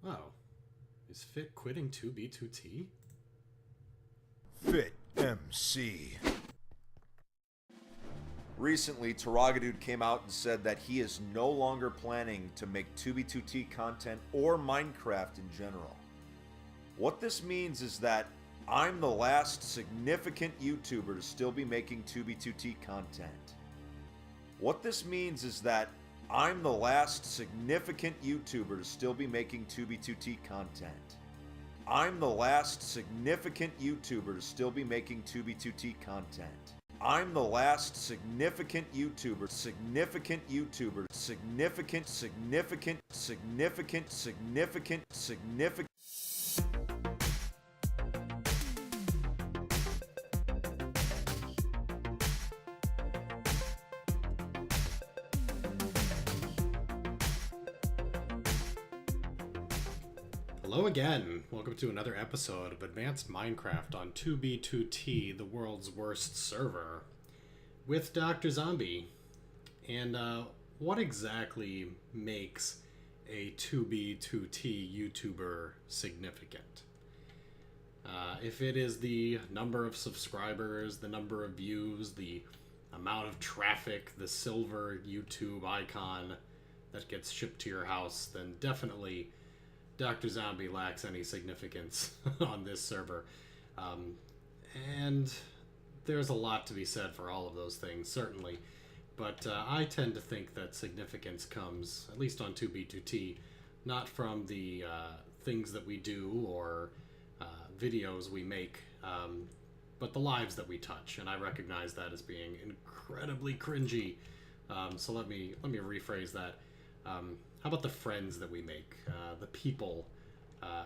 Oh. Is Fit quitting 2B2T? Fit MC. Recently, Taragadude came out and said that he is no longer planning to make 2B2T content or Minecraft in general. What this means is that I'm the last significant YouTuber to still be making 2B2T content. What this means is that I'm the last significant YouTuber to still be making 2B2T content. I'm the last significant YouTuber to still be making 2B2T content. I'm the last significant YouTuber, significant, Hello again. Welcome to another episode of Advanced Minecraft on 2B2T, the world's worst server, with DoctrZombie. And what exactly makes a 2B2T YouTuber significant? If it is the number of subscribers, the number of views, the amount of traffic, the silver YouTube icon that gets shipped to your house, then definitely DoctrZombie lacks any significance on this server. And there's a lot to be said for all of those things, certainly. But I tend to think that significance comes, at least on 2B2T, not from the things that we do or videos we make, but the lives that we touch. And I recognize that as being incredibly cringy. So let me rephrase that. How about the friends that we make, the people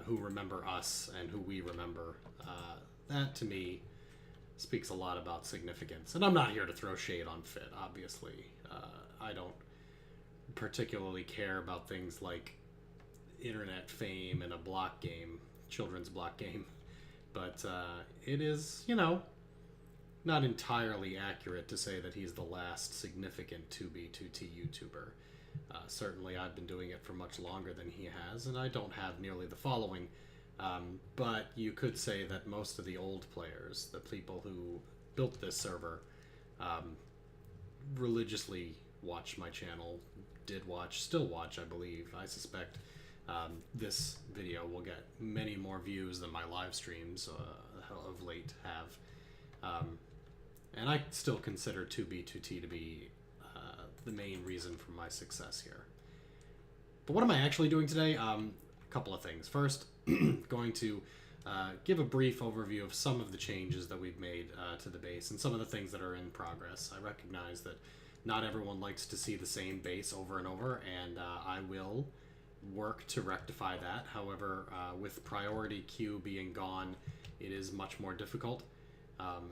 who remember us and who we remember? That, to me, speaks a lot about significance. And I'm not here to throw shade on Fit, obviously. I don't particularly care about things like internet fame and a block game, children's block game. But it is, not entirely accurate to say that he's the last significant 2B2T YouTuber. Certainly I've been doing it for much longer than he has, and I don't have nearly the following. But you could say that most of the old players, the people who built this server, religiously watch my channel, still watch, I believe. I suspect this video will get many more views than my live streams of late have. And I still consider 2B2T to be the main reason for my success here. But what am I actually doing today? A couple of things. First, going to give a brief overview of some of the changes that we've made to the base and some of the things that are in progress. I recognize that not everyone likes to see the same base over and over, and I will work to rectify that. However, with priority queue being gone, it is much more difficult.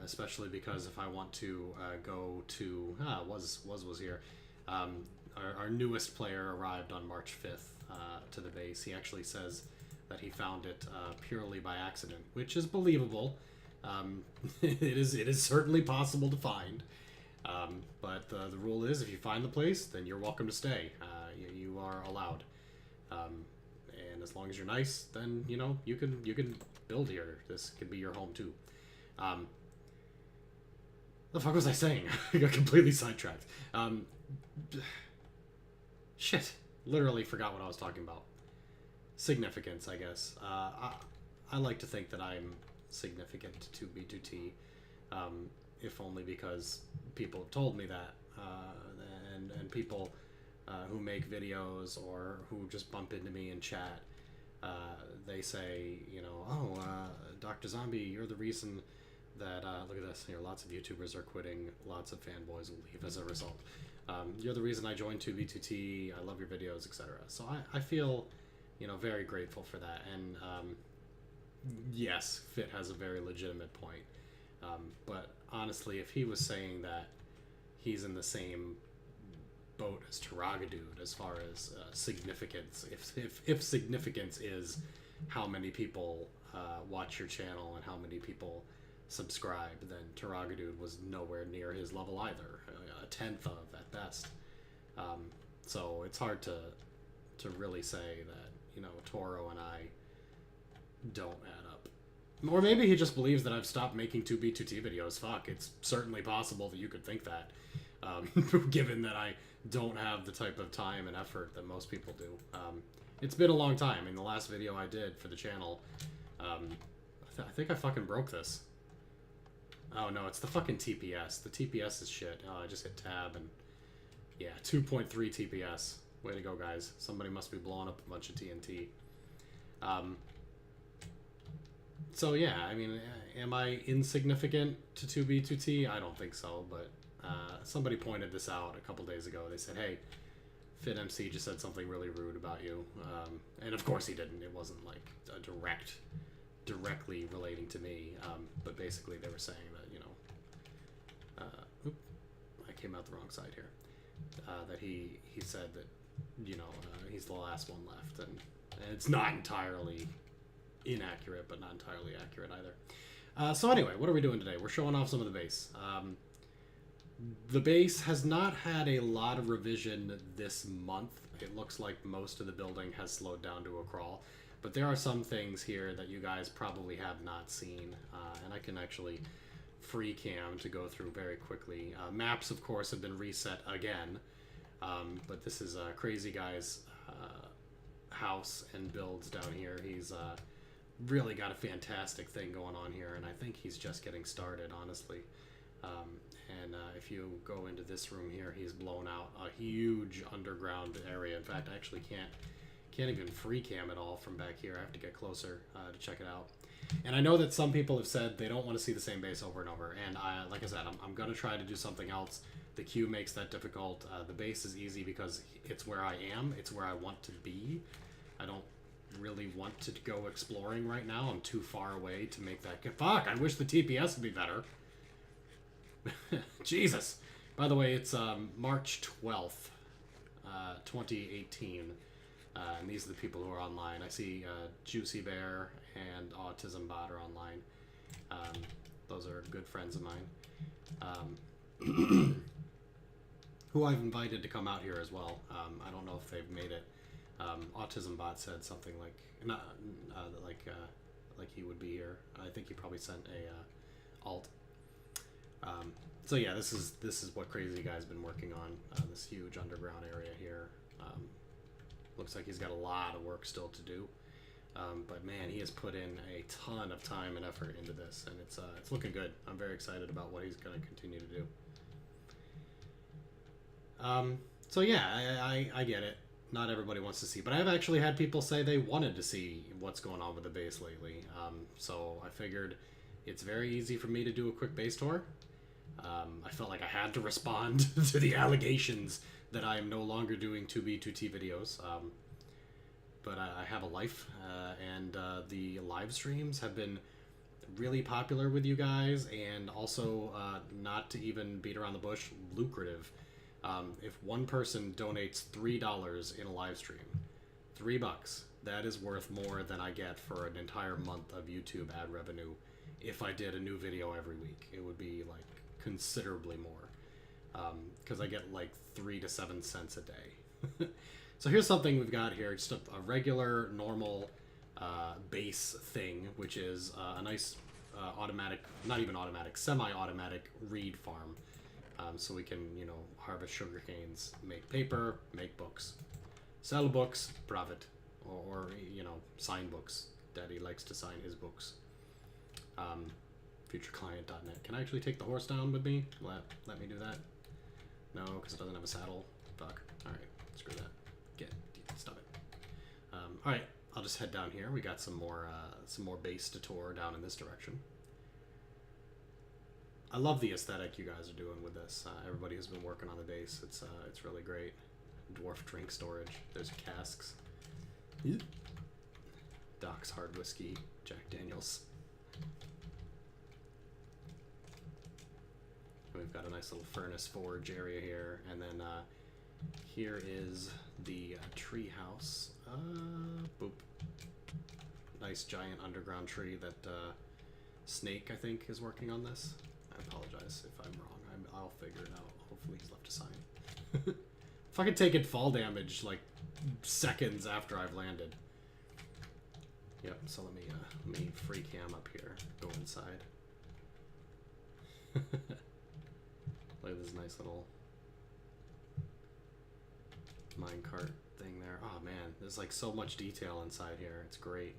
Especially because if I want to go to was here, our newest player arrived on March 5th to the base. He actually says that he found it purely by accident, which is believable. It is certainly possible to find, but the rule is if you find the place, then you're welcome to stay. You are allowed, and as long as you're nice, then you can build here. This could be your home too. The fuck was I saying? I got completely sidetracked. Shit. Literally forgot what I was talking about. Significance, I guess. I like to think that I'm significant to B2T, if only because people have told me that, and people who make videos or who just bump into me in chat, they say, DoctrZombie, you're the reason that, look at this, here, lots of YouTubers are quitting, lots of fanboys will leave as a result. You're the reason I joined 2B2T, I love your videos, etc. So I feel, very grateful for that, and yes, Fit has a very legitimate point. But honestly, if he was saying that he's in the same boat as Taragadude as far as significance, if significance is how many people watch your channel and how many people subscribe, then Taragadude was nowhere near his level either, a tenth of at best. So it's hard to really say that, you know, Toro and I don't add up. Or maybe he just believes that I've stopped making 2B2T videos. Fuck, it's certainly possible that you could think that, given that I don't have the type of time and effort that most people do. It's been a long time. I mean, the last video I did for the channel, I think I fucking broke this. Oh no, it's the fucking TPS. The TPS is shit. Oh, I just hit tab and yeah, 2.3 TPS. Way to go, guys. Somebody must be blowing up a bunch of TNT. So yeah, I mean, am I insignificant to 2B2T? I don't think so, but somebody pointed this out a couple days ago. They said, hey, FitMC just said something really rude about you. And of course he didn't. It wasn't like a directly relating to me. But basically they were saying that, you know, I came out the wrong side here. That he said that, you know, he's the last one left. And it's not entirely inaccurate, but not entirely accurate either. So anyway, what are we doing today? We're showing off some of the base. The base has not had a lot of revision this month. It looks like most of the building has slowed down to a crawl, but there are some things here that you guys probably have not seen, and I can actually free cam to go through very quickly. Maps, of course, have been reset again, but this is Crazy Guy's house and builds down here. He's really got a fantastic thing going on here, and I think he's just getting started, honestly. And if you go into this room here, he's blown out a huge underground area. In fact, I actually can't even free cam it all from back here. I have to get closer to check it out. And I know that some people have said they don't want to see the same base over and over. And like I said, I'm going to try to do something else. The queue makes that difficult. The base is easy because it's where I am. It's where I want to be. I don't really want to go exploring right now. I'm too far away to make that. Fuck, I wish the TPS would be better. Jesus. By the way, it's March 12th, 2018. And these are the people who are online. I see Juicy Bear and Autism Bot are online. Those are good friends of mine. Who I've invited to come out here as well. I don't know if they've made it. Autism Bot said something like, like he would be here. I think he probably sent a alt. So yeah, this is what Crazy Guy's been working on. This huge underground area here. Looks like he's got a lot of work still to do. But man, he has put in a ton of time and effort into this, and it's looking good. I'm very excited about what he's going to continue to do. So yeah, I get it. Not everybody wants to see, but I've actually had people say they wanted to see what's going on with the base lately. So I figured it's very easy for me to do a quick base tour. I felt like I had to respond to the allegations that I am no longer doing 2B2T videos. But I have a life, and the live streams have been really popular with you guys, and also, not to even beat around the bush, lucrative. If one person donates $3 in a live stream, $3, that is worth more than I get for an entire month of YouTube ad revenue. If I did a new video every week, it would be like considerably more, because I get like 3 to 7 cents a day. So here's something we've got here, just a regular, normal base thing, which is a nice automatic, not even automatic, semi-automatic reed farm. So we can, you know, harvest sugar canes, make paper, make books, sell books, profit, or you know, sign books. Daddy likes to sign his books. Futureclient.net. Can I actually take the horse down with me? Let me do that? No, because it doesn't have a saddle. Fuck. Alright, screw that. Stop it. Alright, I'll just head down here. We got some more base to tour down in this direction. I love the aesthetic you guys are doing with this. Everybody who's been working on the base, it's really great. Dwarf drink storage. There's casks. Doc's Hard Whiskey. Jack Daniels. We've got a nice little furnace forge area here, and then here is the tree house. Boop. Nice giant underground tree that Snake, I think, is working on this. I apologize if I'm wrong. I'll figure it out. Hopefully he's left a sign. fucking taking fall damage like seconds after I've landed. Yep, so let me free cam up here. Go inside. Look at this nice little minecart thing there. Oh man, there's like so much detail inside here. It's great.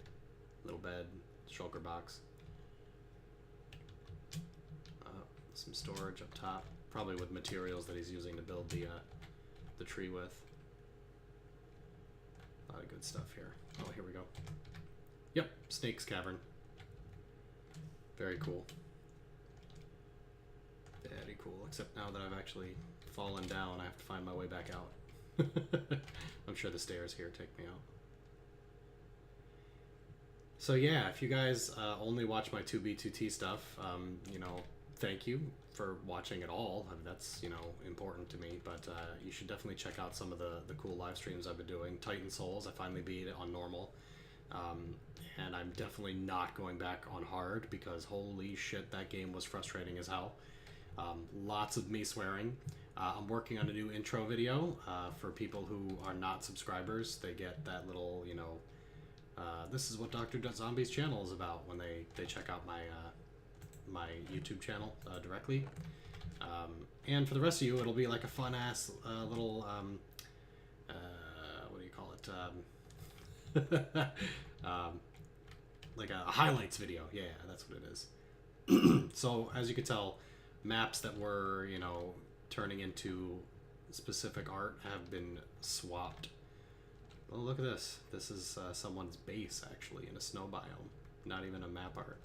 Little bed, shulker box. Some storage up top, probably with materials that he's using to build the tree with. A lot of good stuff here. Oh, here we go. Yep, Snake's Cavern. Very cool. Very cool. Except now that I've actually fallen down, I have to find my way back out. I'm sure the stairs here take me out. So yeah, if you guys only watch my 2B2T stuff, you know, thank you for watching it all. I mean, that's, you know, important to me, but you should definitely check out some of the cool live streams I've been doing. Titan Souls, I finally beat it on normal. And I'm definitely not going back on hard because holy shit, that game was frustrating as hell. Lots of me swearing. I'm working on a new intro video for people who are not subscribers. They get that little, you know, this is what DoctrZombie's channel is about when they check out my my YouTube channel directly. And for the rest of you, it'll be like a fun-ass little, what do you call it? Like a highlights video. Yeah, that's what it is. So, as you can tell, maps that were, you know, turning into specific art have been swapped. Oh, look at this. This is someone's base, actually, in a snow biome. Not even a map art.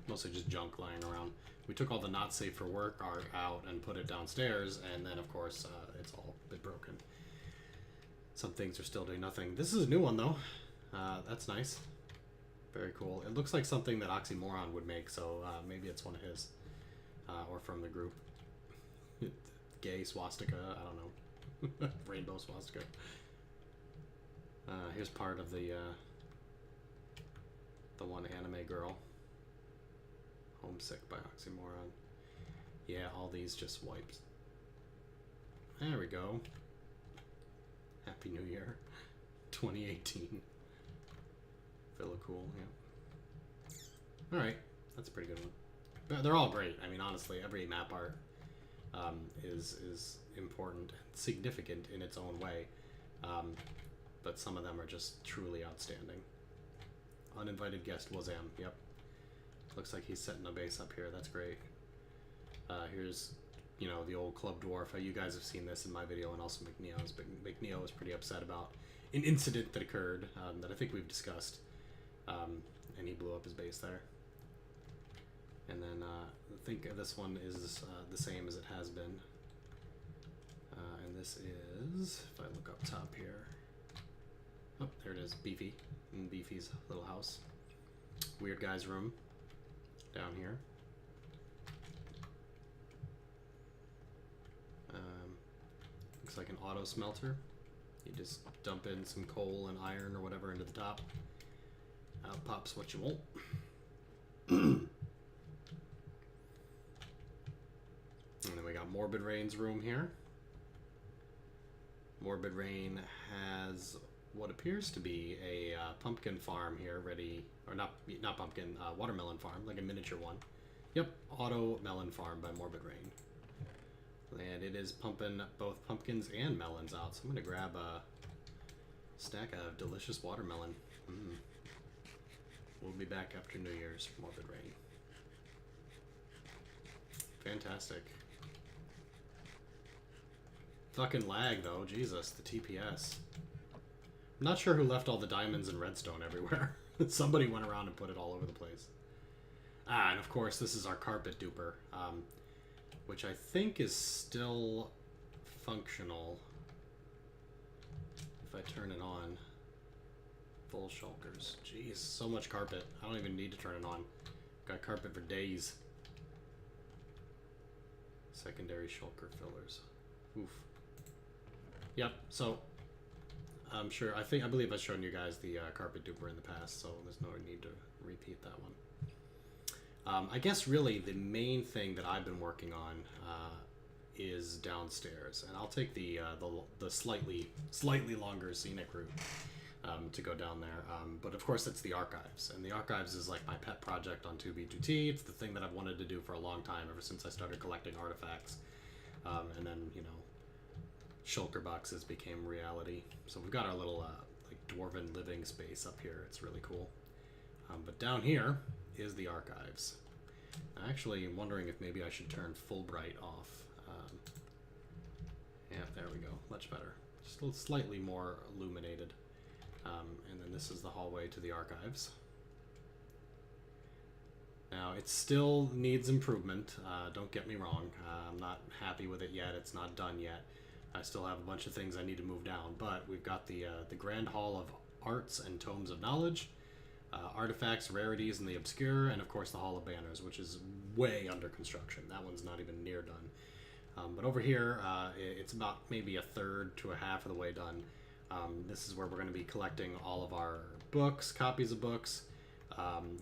Mostly just junk lying around. We took all the not safe for work art out and put it downstairs, and then, of course, it's all a bit broken. Some things are still doing nothing. This is a new one, though. That's nice. Very cool. It looks like something that Oxymoron would make, so maybe it's one of his. Or from the group. Gay swastika, I don't know. Rainbow swastika. Here's part of the one anime girl. Homesick by Oxymoron. Yeah, all these just wipes. There we go. Happy New Year. 2018. Feel cool, yeah. Alright, that's a pretty good one. But they're all great. I mean, honestly, every map art is important and significant in its own way. But some of them are just truly outstanding. Uninvited guest Wazam, yep. Looks like he's setting a base up here. That's great. Here's, you know, the old Club Dwarf. You guys have seen this in my video, and also McNeo's. But McNeo was pretty upset about an incident that occurred that I think we've discussed. And he blew up his base there. And then I think this one is the same as it has been. And this is, if I look up top here. Oh, there it is. Beefy. In Beefy's little house. Weird guy's room. Down here. Looks like an auto smelter. You just dump in some coal and iron or whatever into the top. Out pops what you want. And then we got Morbid Rain's room here. Morbid Rain has what appears to be a pumpkin farm here ready, or not pumpkin, watermelon farm, like a miniature one. Yep, auto melon farm by Morbid Rain. And it is pumping both pumpkins and melons out, so I'm going to grab a stack of delicious watermelon. We'll be back after New Year's for Morbid Rain. Fantastic. Fucking lag, though. Jesus, the TPS. I'm not sure who left all the diamonds and redstone everywhere. Somebody went around and put it all over the place. And of course, this is our carpet duper, which I think is still functional. If I turn it on. Full shulkers. Jeez, so much carpet. I don't even need to turn it on. Got carpet for days. Secondary shulker fillers. Oof. Yep, so I'm sure, I believe I've shown you guys the carpet duper in the past, so there's no need to repeat that one. I guess really the main thing that I've been working on is downstairs, and I'll take the slightly longer scenic route to go down there. But of course, it's the archives, and the archives is like my pet project on 2B2T. It's the thing that I've wanted to do for a long time, ever since I started collecting artifacts, and then shulker boxes became reality. So we've got our little like dwarven living space up here. It's really cool. But down here is the archives. I'm actually wondering if maybe I should turn Fulbright off. Yeah, there we go. Much better. Just a little slightly more illuminated. And then this is the hallway to the archives. Now, it still needs improvement. Don't get me wrong. I'm not happy with it yet. It's not done yet. I still have a bunch of things I need to move down. But we've got the Grand Hall of Arts and Tomes of Knowledge, Artifacts, Rarities, and the Obscure, and of course the Hall of Banners, which is way under construction. That one's not even near done. But over here, it's about maybe a third to a half of the way done. This is where we're going to be collecting all of our books, copies of books.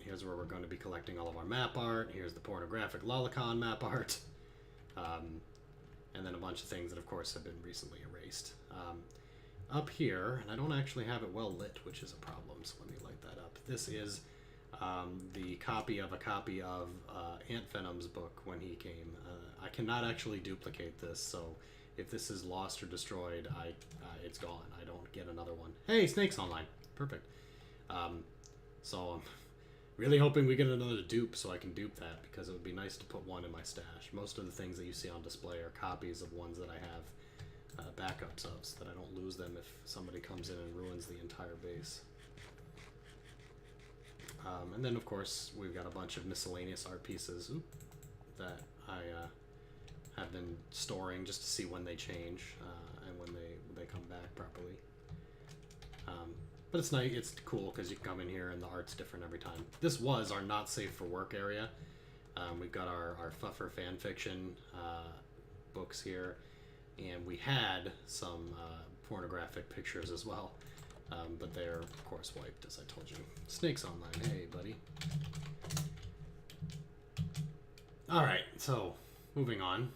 Here's where we're going to be collecting all of our map art. Here's the pornographic lolicon map art. And then a bunch of things that, of course, have been recently erased. Up here, and I don't actually have it well lit, which is a problem, so let me light that up. This is the copy of Ant Venom's book when he came. I cannot actually duplicate this, so if this is lost or destroyed, it's gone. I don't get another one. Hey, Snake's online. Perfect. So I'm really hoping we get another dupe so I can dupe that, because it would be nice to put one in my stash. Most of the things that you see on display are copies of ones that I have backups of, so that I don't lose them if somebody comes in and ruins the entire base. And then, of course, we've got a bunch of miscellaneous art pieces that I have been storing just to see when they change and when they come back properly. But it's nice, it's cool, because you can come in here and the art's different every time. This was our not safe for work area. We've got our Fuffer fanfiction books here, and we had some pornographic pictures as well. But they're, of course, wiped, as I told you. Snake's online. Hey, buddy. Alright, so, moving on.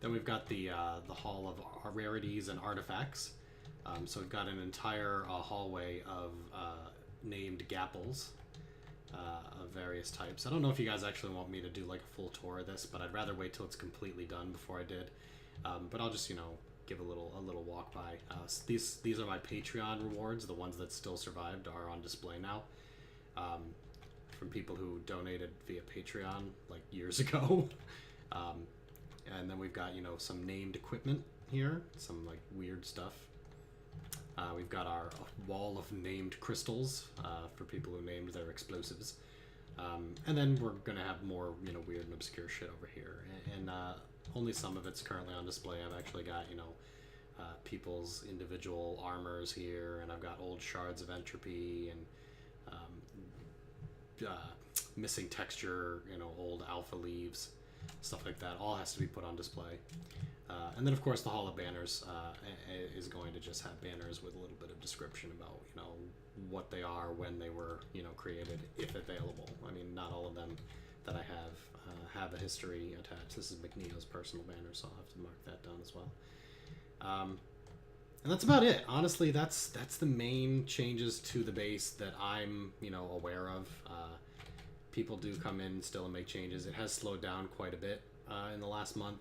Then we've got the Hall of Rarities and Artifacts. So we've got an entire hallway of named gapples of various types. I don't know if you guys actually want me to do like a full tour of this, but I'd rather wait till it's completely done before I did. But I'll just, give a little walk by. These are my Patreon rewards. The ones that still survived are on display now, from people who donated via Patreon like years ago. And then we've got some named equipment here, some like weird stuff. We've got our wall of named crystals for people who named their explosives. And then we're gonna have more weird and obscure shit over here, and only some of it's currently on display. I've actually got people's individual armors here, and I've got old shards of entropy and missing texture, old alpha leaves, stuff like that. All has to be put on display. And then of course the Hall of Banners is going to just have banners with a little bit of description about what they are, when they were created, if available. I mean, not all of them that I have a history attached. This is McNeo's personal banner, so I'll have to mark that down as well. And that's about it. Honestly, that's the main changes to the base that I'm aware of. People do come in still and make changes. It has slowed down quite a bit in the last month,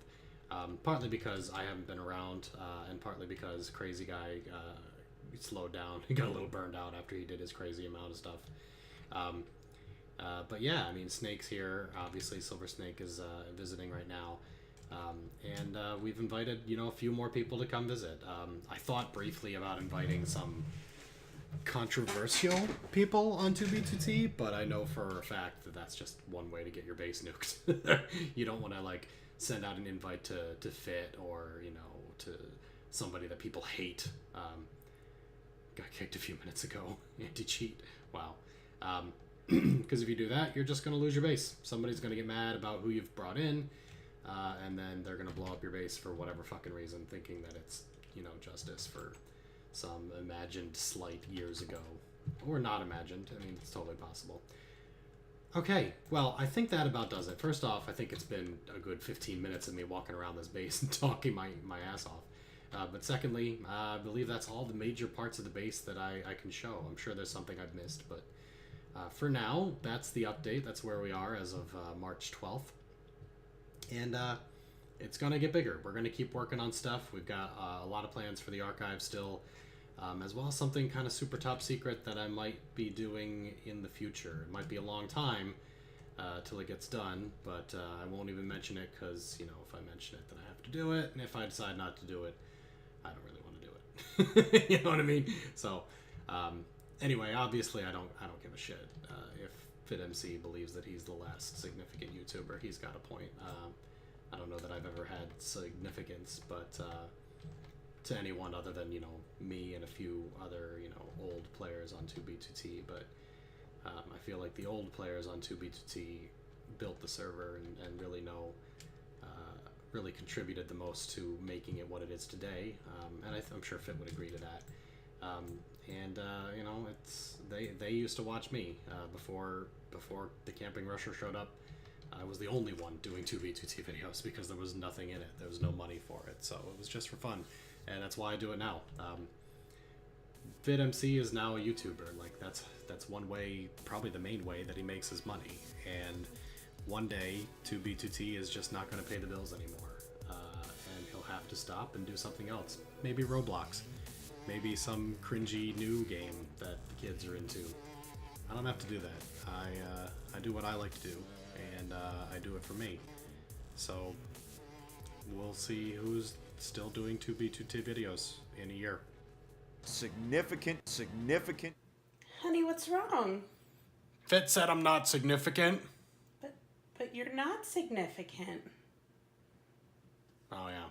partly because I haven't been around, and partly because Crazy Guy slowed down. He got a little burned out after he did his crazy amount of stuff. But yeah, I mean, Snake's here. Obviously, Silver Snake is visiting right now. And we've invited, a few more people to come visit. I thought briefly about inviting some controversial people on 2B2T, but I know for a fact that that's just one way to get your base nuked. You don't want to, send out an invite to Fit or, to somebody that people hate. Got kicked a few minutes ago. Anti-cheat. Wow. Because if you do that, you're just going to lose your base. Somebody's going to get mad about who you've brought in, and then they're going to blow up your base for whatever fucking reason, thinking that it's, justice for some imagined slight years ago. Or not imagined. I mean, it's totally possible. Okay, well, I think that about does it. First off, I think it's been a good 15 minutes of me walking around this base and talking my ass off. But secondly, I believe that's all the major parts of the base that I can show. I'm sure there's something I've missed, but for now, that's the update. That's where we are as of March 12th. And it's going to get bigger. We're going to keep working on stuff. We've got a lot of plans for the archive still, as well as something kind of super top secret that I might be doing in the future. It might be a long time till it gets done, but I won't even mention it because, you know, if I mention it, then I have to do it. And if I decide not to do it, I don't really want to do it. You know what I mean? So, anyway, obviously I don't give a shit. If FitMC believes that he's the last significant YouTuber, he's got a point. I don't know that I've ever had significance, but to anyone other than, you know, me and a few other, you know, old players on 2B2T, but I feel like the old players on 2B2T built the server and really really contributed the most to making it what it is today, and I'm sure Fit would agree to that. You know, it's they used to watch me before the Camping Rusher showed up. I was the only one doing 2v2t videos because there was nothing in it. There was no money for it, so it was just for fun, and that's why I do it now. FitMC is now a YouTuber. Like that's one way, probably the main way that he makes his money. And one day, 2b2t is just not going to pay the bills anymore, and he'll have to stop and do something else. Maybe Roblox, maybe some cringy new game that the kids are into. I don't have to do that. I do what I like to do, and I do it for me. So we'll see who's still doing 2b2t videos in a year. Significant. Honey, what's wrong? Fit said I'm not significant. But you're not significant. Oh yeah.